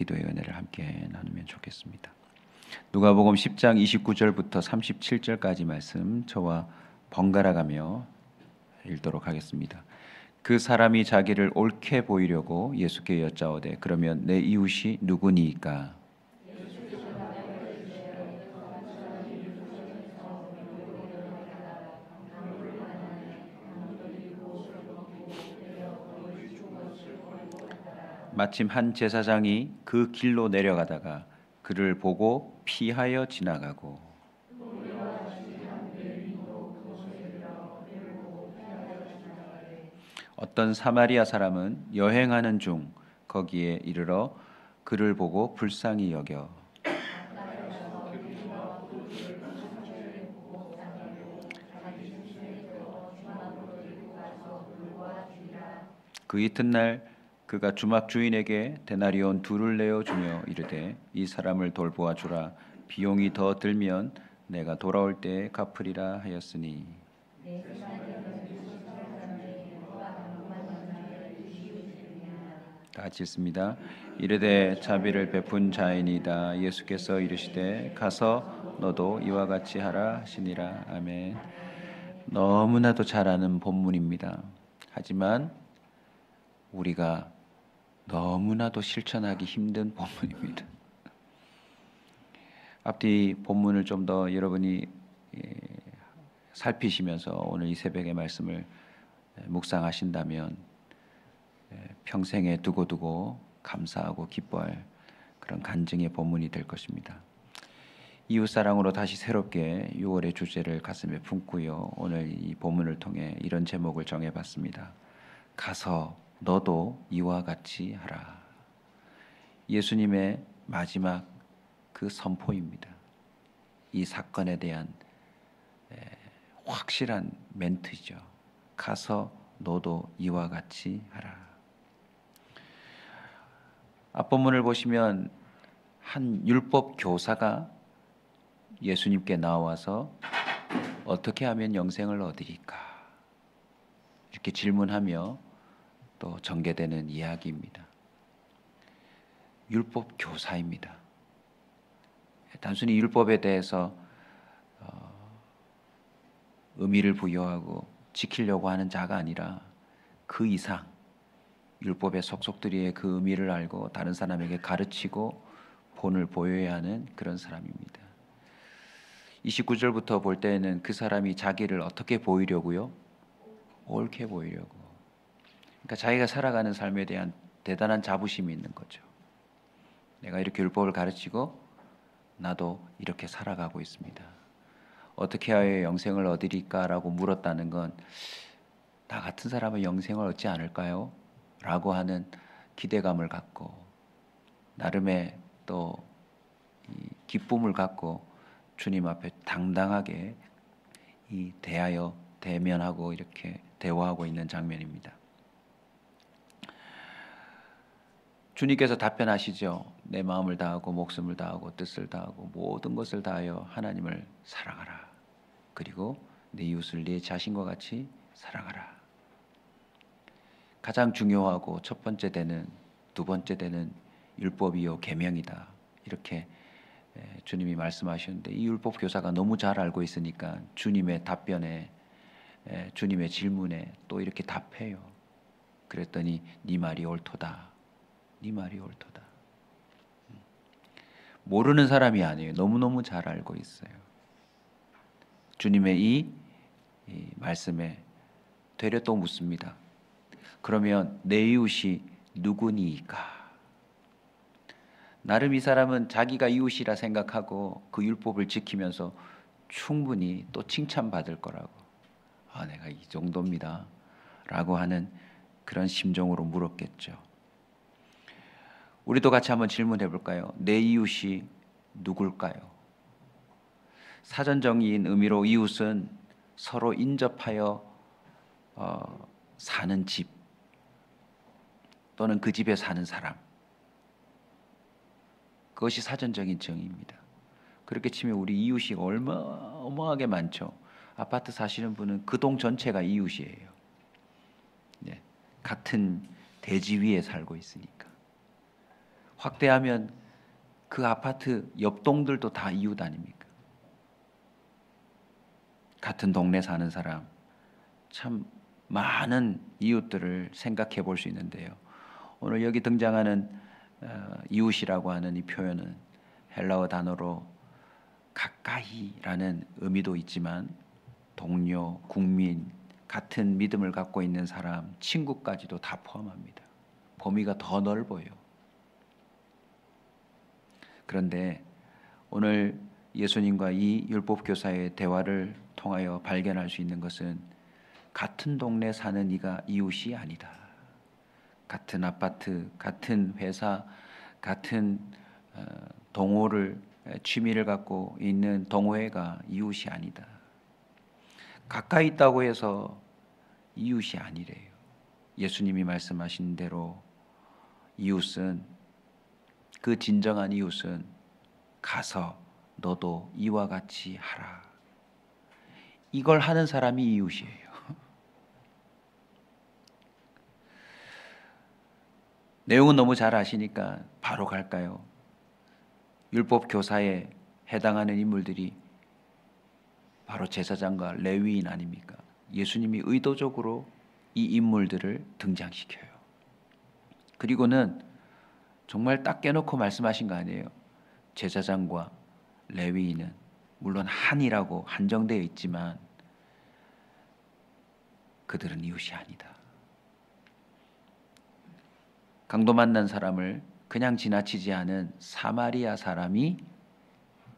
기도의 은혜를 함께 나누면 좋겠습니다. 누가복음 10장 29절부터 37절까지 말씀 저와 번갈아 가며 읽도록 하겠습니다. 그 사람이 자기를 옳게 보이려고 예수께 여짜오되 그러면 내 이웃이 누구니이까? 마침 한 제사장이 그 길로 내려가다가 그를 보고 피하여 지나가고 어떤 사마리아 사람은 여행하는 중 거기에 이르러 그를 보고 불쌍히 여겨 그 이튿날 그가 주막 주인에게 데나리온 둘을 내어 주며 이르되 이 사람을 돌보아 주라. 비용이 더 들면 내가 돌아올 때에 갚으리라 하였으니. 다 같이 읽습니다. 이르되 자비를 베푼 자이니이다. 예수께서 이르시되 가서 너도 이와 같이 하라 하시니라. 아멘. 너무나도 잘 아는 본문입니다. 하지만 우리가 너무나도 실천하기 힘든 본문입니다. 앞뒤 본문을 좀 더 여러분이 살피시면서 오늘 이 새벽의 말씀을 묵상하신다면 평생에 두고두고 감사하고 기뻐할 그런 간증의 본문이 될 것입니다. 이웃사랑으로 다시 새롭게 6월의 주제를 가슴에 품고요. 오늘 이 본문을 통해 이런 제목을 정해봤습니다. 가서 너도 이와 같이 하라. 예수님의 마지막 그 선포입니다. 이 사건에 대한 확실한 멘트죠. 가서 너도 이와 같이 하라. 앞본문을 보시면 한 율법 교사가 예수님께 나와서 어떻게 하면 영생을 얻으리까? 이렇게 질문하며 또 전개되는 이야기입니다. 율법 교사입니다. 단순히 율법에 대해서 의미를 부여하고 지키려고 하는 자가 아니라 그 이상 율법의 속속들이의 그 의미를 알고 다른 사람에게 가르치고 본을 보여야 하는 그런 사람입니다. 29절부터 볼 때에는 그 사람이 자기를 어떻게 보이려고요? 옳게 보이려고. 그러니까 자기가 살아가는 삶에 대한 대단한 자부심이 있는 거죠. 내가 이렇게 율법을 가르치고 나도 이렇게 살아가고 있습니다. 어떻게 하여 영생을 얻으리까라고 물었다는 건 나 같은 사람은 영생을 얻지 않을까요? 라고 하는 기대감을 갖고 나름의 또 기쁨을 갖고 주님 앞에 당당하게 대면하고 이렇게 대화하고 있는 장면입니다. 주님께서 답변하시죠. 내 마음을 다하고 목숨을 다하고 뜻을 다하고 모든 것을 다하여 하나님을 사랑하라. 그리고 내 이웃을 네 자신과 같이 사랑하라. 가장 중요하고 첫 번째 되는 두 번째 되는 율법이요 계명이다. 이렇게 주님이 말씀하셨는데 이 율법 교사가 너무 잘 알고 있으니까 주님의 답변에 주님의 질문에 또 이렇게 답해요. 그랬더니 네 말이 옳도다. 네 말이 옳도다. 모르는 사람이 아니에요. 너무너무 잘 알고 있어요. 주님의 이 말씀에 되려 또 묻습니다. 그러면 내 이웃이 누구니까? 나름 이 사람은 자기가 이웃이라 생각하고 그 율법을 지키면서 충분히 또 칭찬받을 거라고. 내가 이 정도입니다. 라고 하는 그런 심정으로 물었겠죠. 우리도 같이 한번 질문해 볼까요? 내 이웃이 누굴까요? 사전적인 의미로 이웃은 서로 인접하여 사는 집 또는 그 집에 사는 사람, 그것이 사전적인 정의입니다. 그렇게 치면 우리 이웃이 어마어마하게 많죠. 아파트 사시는 분은 그 동 전체가 이웃이에요. 같은 대지 위에 살고 있으니까. 확대하면 그 아파트 옆동들도 다 이웃 아닙니까? 같은 동네 사는 사람, 참 많은 이웃들을 생각해 볼 수 있는데요. 오늘 여기 등장하는 이웃이라고 하는 이 표현은 헬라어 단어로 가까이라는 의미도 있지만 동료, 국민, 같은 믿음을 갖고 있는 사람, 친구까지도 다 포함합니다. 범위가 더 넓어요. 그런데 오늘 예수님과 이 율법교사의 대화를 통하여 발견할 수 있는 것은 같은 동네 사는 이가 이웃이 아니다. 같은 아파트, 같은 회사, 같은 동호를 취미를 갖고 있는 동호회가 이웃이 아니다. 가까이 있다고 해서 이웃이 아니래요. 예수님이 말씀하신 대로 이웃은, 그 진정한 이웃은 가서 너도 이와 같이 하라. 이걸 하는 사람이 이웃이에요. 내용은 너무 잘 아시니까 바로 갈까요? 율법 교사에 해당하는 인물들이 바로 제사장과 레위인 아닙니까? 예수님이 의도적으로 이 인물들을 등장시켜요. 그리고는 정말 딱 깨놓고 말씀하신 거 아니에요? 제사장과 레위인은 물론 한이라고 한정되어 있지만 그들은 이웃이 아니다. 강도 만난 사람을 그냥 지나치지 않은 사마리아 사람이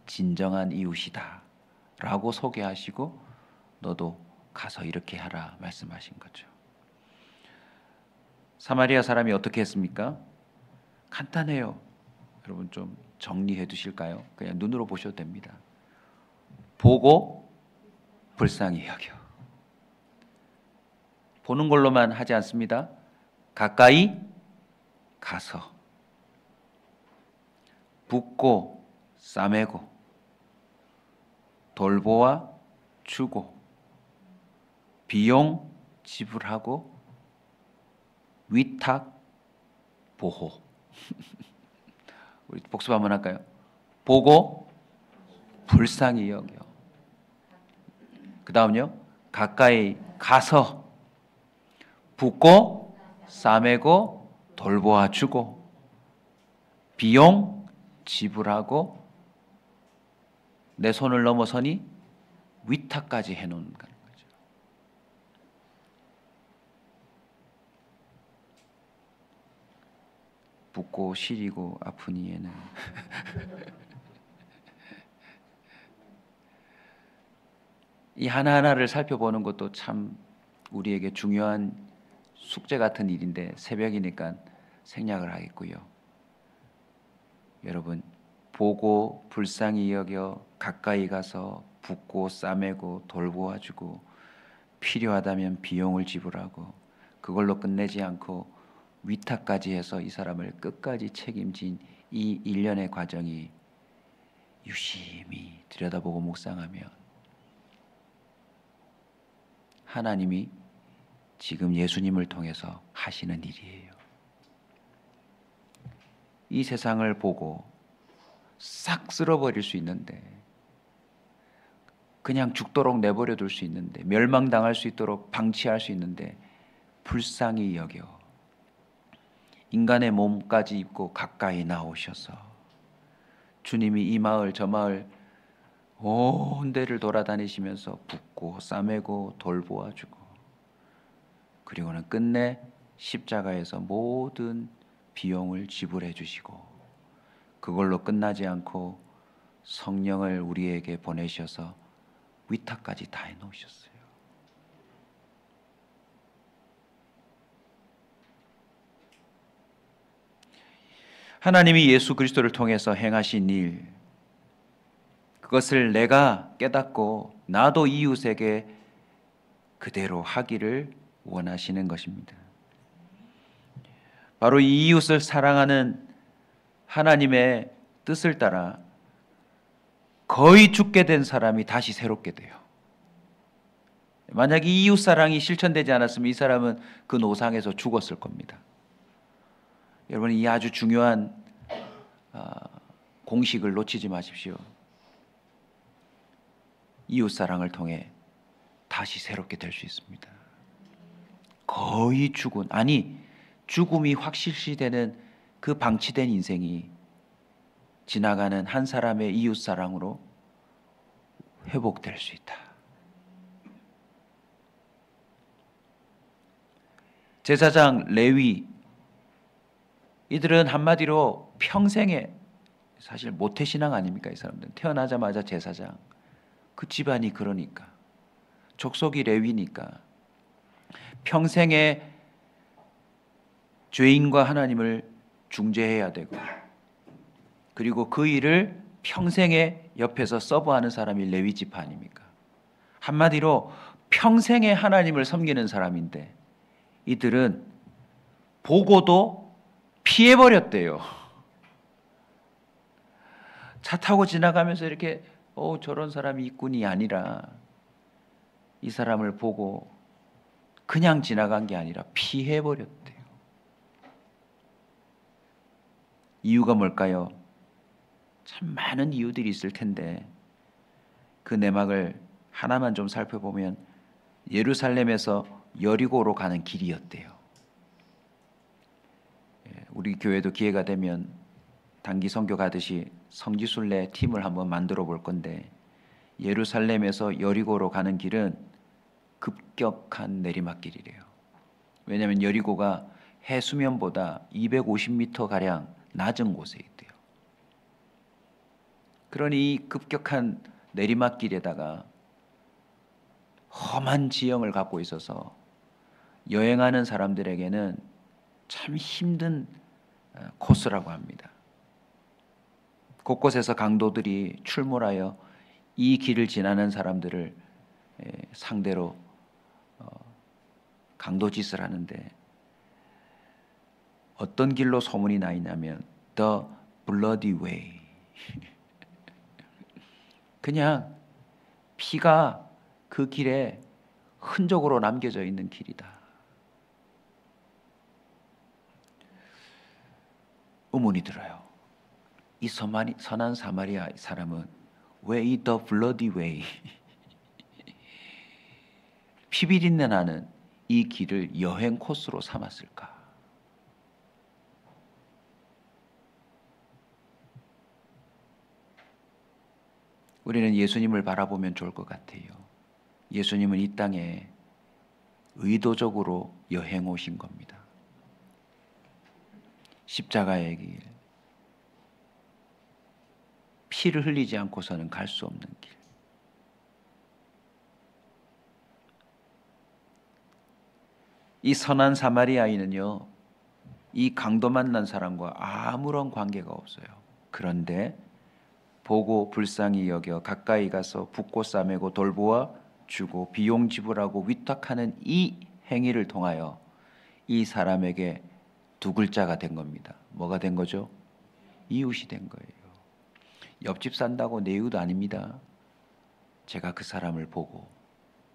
진정한 이웃이다 라고 소개하시고 너도 가서 이렇게 하라 말씀하신 거죠. 사마리아 사람이 어떻게 했습니까? 간단해요. 여러분 좀 정리해 두실까요? 그냥 눈으로 보셔도 됩니다. 보고 불쌍히 여겨. 보는 걸로만 하지 않습니다. 가까이 가서 붓고 싸매고 돌보아 주고 비용 지불하고 위탁 보호. 우리 복습 한번 할까요? 보고 불쌍히 여겨. 그 다음요, 가까이 가서 붓고 싸매고 돌보아 주고 비용 지불하고 내 손을 넘어서니 위탁까지 해놓는 거죠. 붓고 시리고 아프니 얘는 이 하나하나를 살펴보는 것도 참 우리에게 중요한 숙제 같은 일인데 새벽이니까 생략을 하겠고요. 여러분, 보고 불쌍히 여겨 가까이 가서 붓고 싸매고 돌보아주고 필요하다면 비용을 지불하고 그걸로 끝내지 않고 위탁까지 해서 이 사람을 끝까지 책임진 이 일련의 과정이 유심히 들여다보고 묵상하면 하나님이 지금 예수님을 통해서 하시는 일이에요. 이 세상을 보고 싹 쓸어버릴 수 있는데, 그냥 죽도록 내버려 둘 수 있는데, 멸망당할 수 있도록 방치할 수 있는데 불쌍히 여겨 인간의 몸까지 입고 가까이 나오셔서 주님이 이 마을 저 마을 온 데를 돌아다니시면서 붓고 싸매고 돌보아주고 그리고는 끝내 십자가에서 모든 비용을 지불해 주시고 그걸로 끝나지 않고 성령을 우리에게 보내셔서 위탁까지 다 해놓으셨어요. 하나님이 예수 그리스도를 통해서 행하신 일, 그것을 내가 깨닫고 나도 이웃에게 그대로 하기를 원하시는 것입니다. 바로 이 이웃을 사랑하는 하나님의 뜻을 따라 거의 죽게 된 사람이 다시 새롭게 돼요. 만약 이 이웃 사랑이 실천되지 않았으면 이 사람은 그 노상에서 죽었을 겁니다. 여러분, 이 아주 중요한 공식을 놓치지 마십시오. 이웃사랑을 통해 다시 새롭게 될 수 있습니다. 거의 죽은, 아니 죽음이 확실시되는 그 방치된 인생이 지나가는 한 사람의 이웃사랑으로 회복될 수 있다. 제사장, 레위, 이들은 한마디로 평생에, 사실 모태신앙 아닙니까? 이 사람들은 태어나자마자 제사장, 그 집안이 그러니까, 족속이 레위니까 평생에 죄인과 하나님을 중재해야 되고, 그리고 그 일을 평생에 옆에서 서브하는 사람이 레위 지파 아닙니까? 한마디로 평생에 하나님을 섬기는 사람인데 이들은 보고도 피해버렸대요. 차 타고 지나가면서 이렇게 저런 사람이 있군이 아니라 이 사람을 보고 그냥 지나간 게 아니라 피해버렸대요. 이유가 뭘까요? 참 많은 이유들이 있을 텐데 그 내막을 하나만 좀 살펴보면 예루살렘에서 여리고로 가는 길이었대요. 우리 교회도 기회가 되면 단기 선교 가듯이 성지순례 팀을 한번 만들어 볼 건데, 예루살렘에서 여리고로 가는 길은 급격한 내리막길이래요. 왜냐하면 여리고가 해수면보다 250m 가량 낮은 곳에 있대요. 그러니 이 급격한 내리막길에다가 험한 지형을 갖고 있어서 여행하는 사람들에게는 참 힘든 코스라고 합니다. 곳곳에서 강도들이 출몰하여 이 길을 지나는 사람들을 상대로 강도짓을 하는데, 어떤 길로 소문이 나 있냐면 The Bloody Way, 그냥 피가 그 길에 흔적으로 남겨져 있는 길이다. 의문이 들어요. 이 선한 사마리아 사람은 왜 이 The Bloody Way, 피비린내 나는 이 길을 여행 코스로 삼았을까? 우리는 예수님을 바라보면 좋을 것 같아요. 예수님은 이 땅에 의도적으로 여행 오신 겁니다. 십자가의 길, 피를 흘리지 않고서는 갈 수 없는 길. 이 선한 사마리아인은요, 이 강도 만난 사람과 아무런 관계가 없어요. 그런데 보고 불쌍히 여겨 가까이 가서 붓고 싸매고 돌보아 주고 비용 지불하고 위탁하는 이 행위를 통하여 이 사람에게 두 글자가 된 겁니다. 뭐가 된 거죠? 이웃이 된 거예요. 옆집 산다고 내 이웃 아닙니다. 제가 그 사람을 보고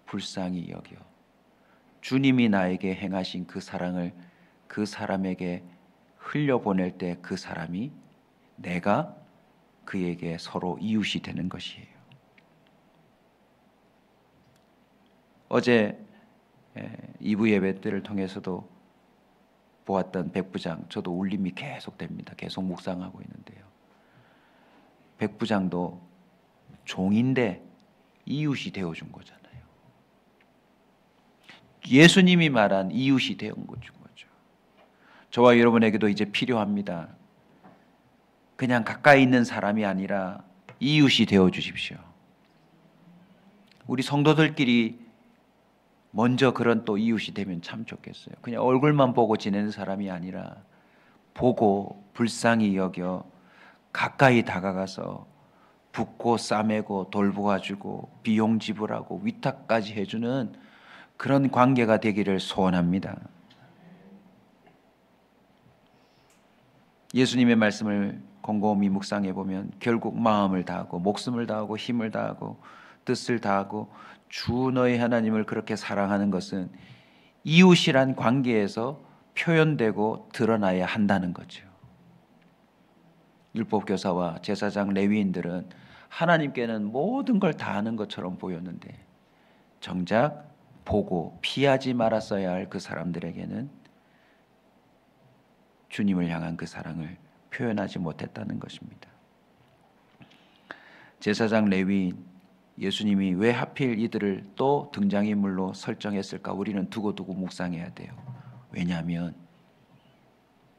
불쌍히 여겨 주님이 나에게 행하신 그 사랑을 그 사람에게 흘려보낼 때 그 사람이, 내가 그에게 서로 이웃이 되는 것이에요. 어제 2부 예배 때를 통해서도 보았던 백부장, 저도 울림이 계속 됩니다. 계속 묵상하고 있는데요. 백부장도 종인데 이웃이 되어준 거잖아요. 예수님이 말한 이웃이 되어준 거죠. 저와 여러분에게도 이제 필요합니다. 그냥 가까이 있는 사람이 아니라 이웃이 되어주십시오. 우리 성도들끼리 먼저 그런 또 이웃이 되면 참 좋겠어요. 그냥 얼굴만 보고 지내는 사람이 아니라 보고 불쌍히 여겨 가까이 다가가서 붓고 싸매고 돌보아주고 비용 지불하고 위탁까지 해주는 그런 관계가 되기를 소원합니다. 예수님의 말씀을 곰곰이 묵상해 보면 결국 마음을 다하고 목숨을 다하고 힘을 다하고 뜻을 다하고 주 너의 하나님을 그렇게 사랑하는 것은 이웃이란 관계에서 표현되고 드러나야 한다는 거죠. 율법교사와 제사장 레위인들은 하나님께는 모든 걸 다 아는 것처럼 보였는데 정작 보고 피하지 말았어야 할 그 사람들에게는 주님을 향한 그 사랑을 표현하지 못했다는 것입니다. 제사장 레위인, 예수님이 왜 하필 이들을 또 등장인물로 설정했을까? 우리는 두고두고 묵상해야 돼요. 왜냐하면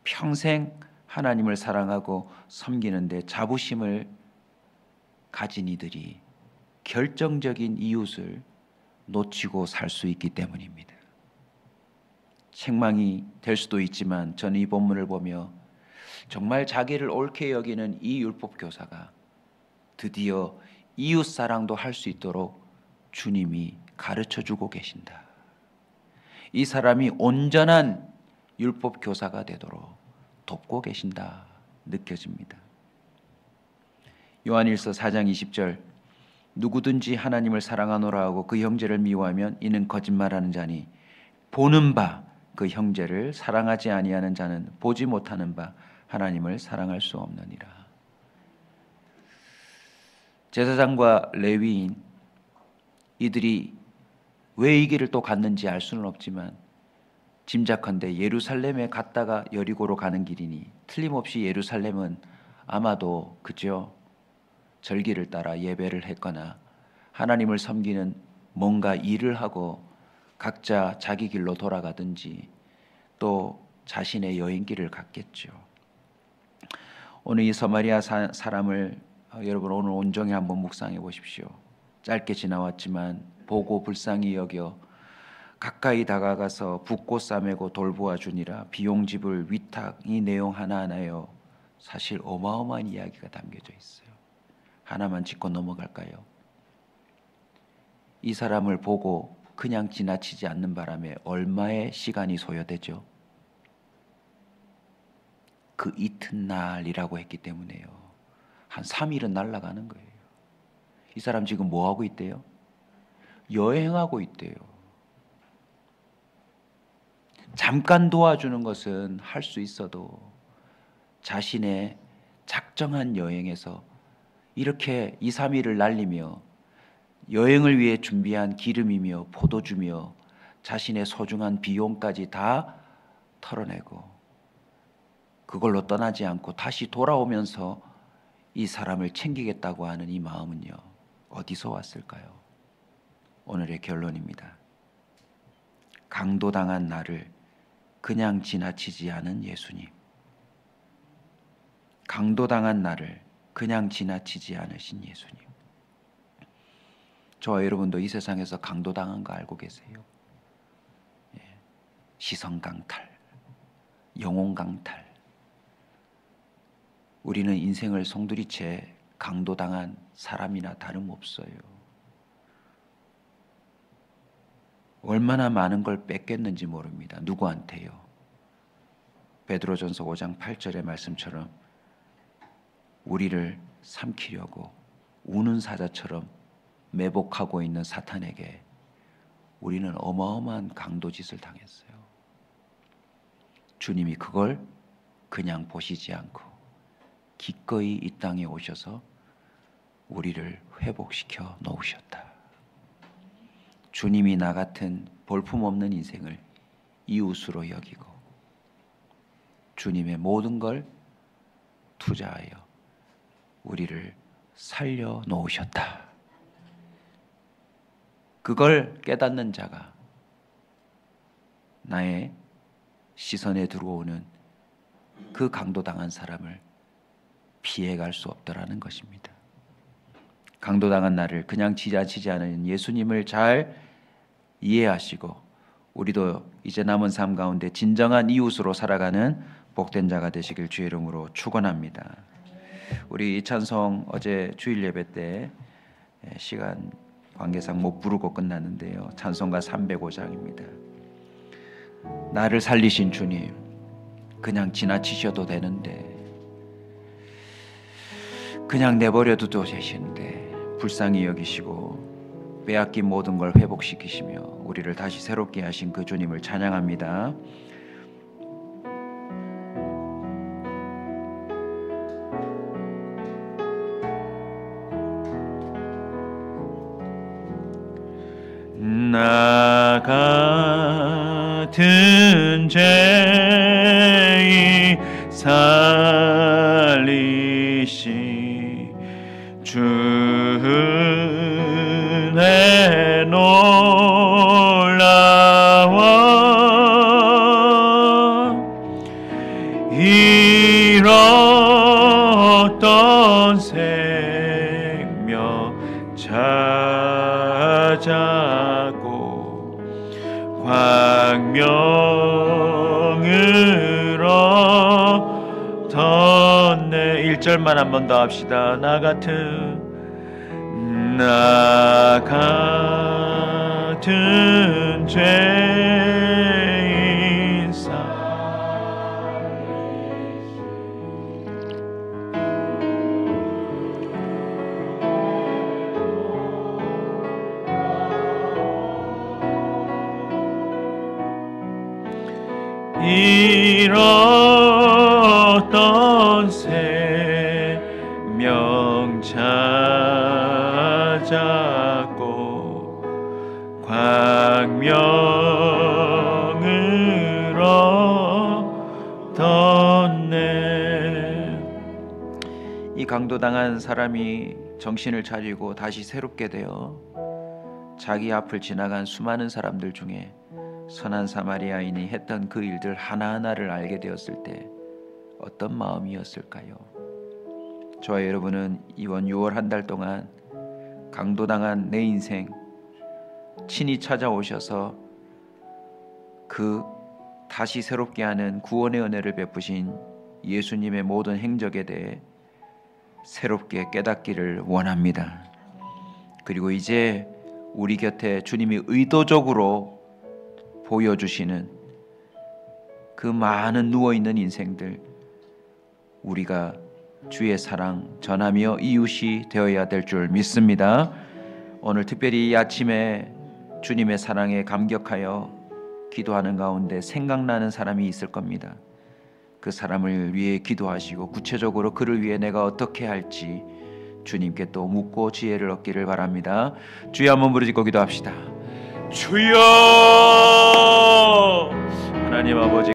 평생 하나님을 사랑하고 섬기는데 자부심을 가진 이들이 결정적인 이웃을 놓치고 살 수 있기 때문입니다. 책망이 될 수도 있지만 저는 이 본문을 보며 정말 자기를 옳게 여기는 이 율법 교사가 드디어 이웃 사랑도 할 수 있도록 주님이 가르쳐 주고 계신다. 이 사람이 온전한 율법 교사가 되도록 돕고 계신다 느껴집니다. 요한일서 4장 20절 누구든지 하나님을 사랑하노라 하고 그 형제를 미워하면 이는 거짓말하는 자니 보는 바 그 형제를 사랑하지 아니하는 자는 보지 못하는 바 하나님을 사랑할 수 없느니라. 제사장과 레위인 이들이 왜 이 길을 또 갔는지 알 수는 없지만 짐작컨대 예루살렘에 갔다가 여리고로 가는 길이니 틀림없이 예루살렘은 아마도 그죠? 절기를 따라 예배를 했거나 하나님을 섬기는 뭔가 일을 하고 각자 자기 길로 돌아가든지 또 자신의 여행길을 갔겠죠. 오늘 이 서마리아 사람을 여러분 오늘 온종일 한번 묵상해 보십시오. 짧게 지나왔지만 보고 불쌍히 여겨 가까이 다가가서 붓고 싸매고 돌보아 주니라. 비용집을 위탁 이 내용 하나하나요. 사실 어마어마한 이야기가 담겨져 있어요. 하나만 짚고 넘어갈까요? 이 사람을 보고 그냥 지나치지 않는 바람에 얼마의 시간이 소요되죠? 그 이튿날이라고 했기 때문에요. 한 3일은 날아가는 거예요. 이 사람 지금 뭐 하고 있대요? 여행하고 있대요. 잠깐 도와주는 것은 할 수 있어도 자신의 작정한 여행에서 이렇게 2, 3일을 날리며 여행을 위해 준비한 기름이며 포도주며 자신의 소중한 비용까지 다 털어내고 그걸로 떠나지 않고 다시 돌아오면서 이 사람을 챙기겠다고 하는 이 마음은요, 어디서 왔을까요? 오늘의 결론입니다. 강도당한 나를 그냥 지나치지 않은 예수님. 강도당한 나를 그냥 지나치지 않으신 예수님. 저와 여러분도 이 세상에서 강도당한 거 알고 계세요? 시선 강탈, 영혼 강탈. 우리는 인생을 송두리째 강도당한 사람이나 다름없어요. 얼마나 많은 걸 뺏겼는지 모릅니다. 누구한테요? 베드로전서 5장 8절의 말씀처럼 우리를 삼키려고 우는 사자처럼 매복하고 있는 사탄에게 우리는 어마어마한 강도짓을 당했어요. 주님이 그걸 그냥 보시지 않고 기꺼이 이 땅에 오셔서 우리를 회복시켜 놓으셨다. 주님이 나 같은 볼품없는 인생을 이웃으로 여기고 주님의 모든 걸 투자하여 우리를 살려 놓으셨다. 그걸 깨닫는 자가 나의 시선에 들어오는 그 강도당한 사람을 피해갈 수 없더라는 것입니다. 강도당한 나를 그냥 지나치지 않은 예수님을 잘 이해하시고 우리도 이제 남은 삶 가운데 진정한 이웃으로 살아가는 복된 자가 되시길 주의 이름으로 축원합니다. 우리 이 찬송 어제 주일 예배 때 시간 관계상 못 부르고 끝났는데요. 찬송가 305장입니다. 나를 살리신 주님, 그냥 지나치셔도 되는데 그냥 내버려도 되시는데 불쌍히 여기시고 빼앗긴 모든 걸 회복시키시며 우리를 다시 새롭게 하신 그 주님을 찬양합니다. 나 같은 죄인 살리시 주 은혜 놀라워 잃었던 생명 찾아고 광명을 얻었네. 1절만 한 번 더 합시다. 나 같은 죄인 잃었던 생명 찾았고 광명을 얻었네. 이 강도당한 사람이 정신을 차리고 다시 새롭게 되어 자기 앞을 지나간 수많은 사람들 중에 선한 사마리아인이 했던 그 일들 하나하나를 알게 되었을 때 어떤 마음이었을까요? 저와 여러분은 이번 6월 한 달 동안 강도당한 내 인생 친히 찾아오셔서 그 다시 새롭게 하는 구원의 은혜를 베푸신 예수님의 모든 행적에 대해 새롭게 깨닫기를 원합니다. 그리고 이제 우리 곁에 주님이 의도적으로 보여주시는 그 많은 누워있는 인생들, 우리가 주의 사랑 전하며 이웃이 되어야 될 줄 믿습니다. 오늘 특별히 이 아침에 주님의 사랑에 감격하여 기도하는 가운데 생각나는 사람이 있을 겁니다. 그 사람을 위해 기도하시고 구체적으로 그를 위해 내가 어떻게 할지 주님께 또 묻고 지혜를 얻기를 바랍니다. 주여 한번 부르짖고 기도합시다. 주여, 하나님 아버지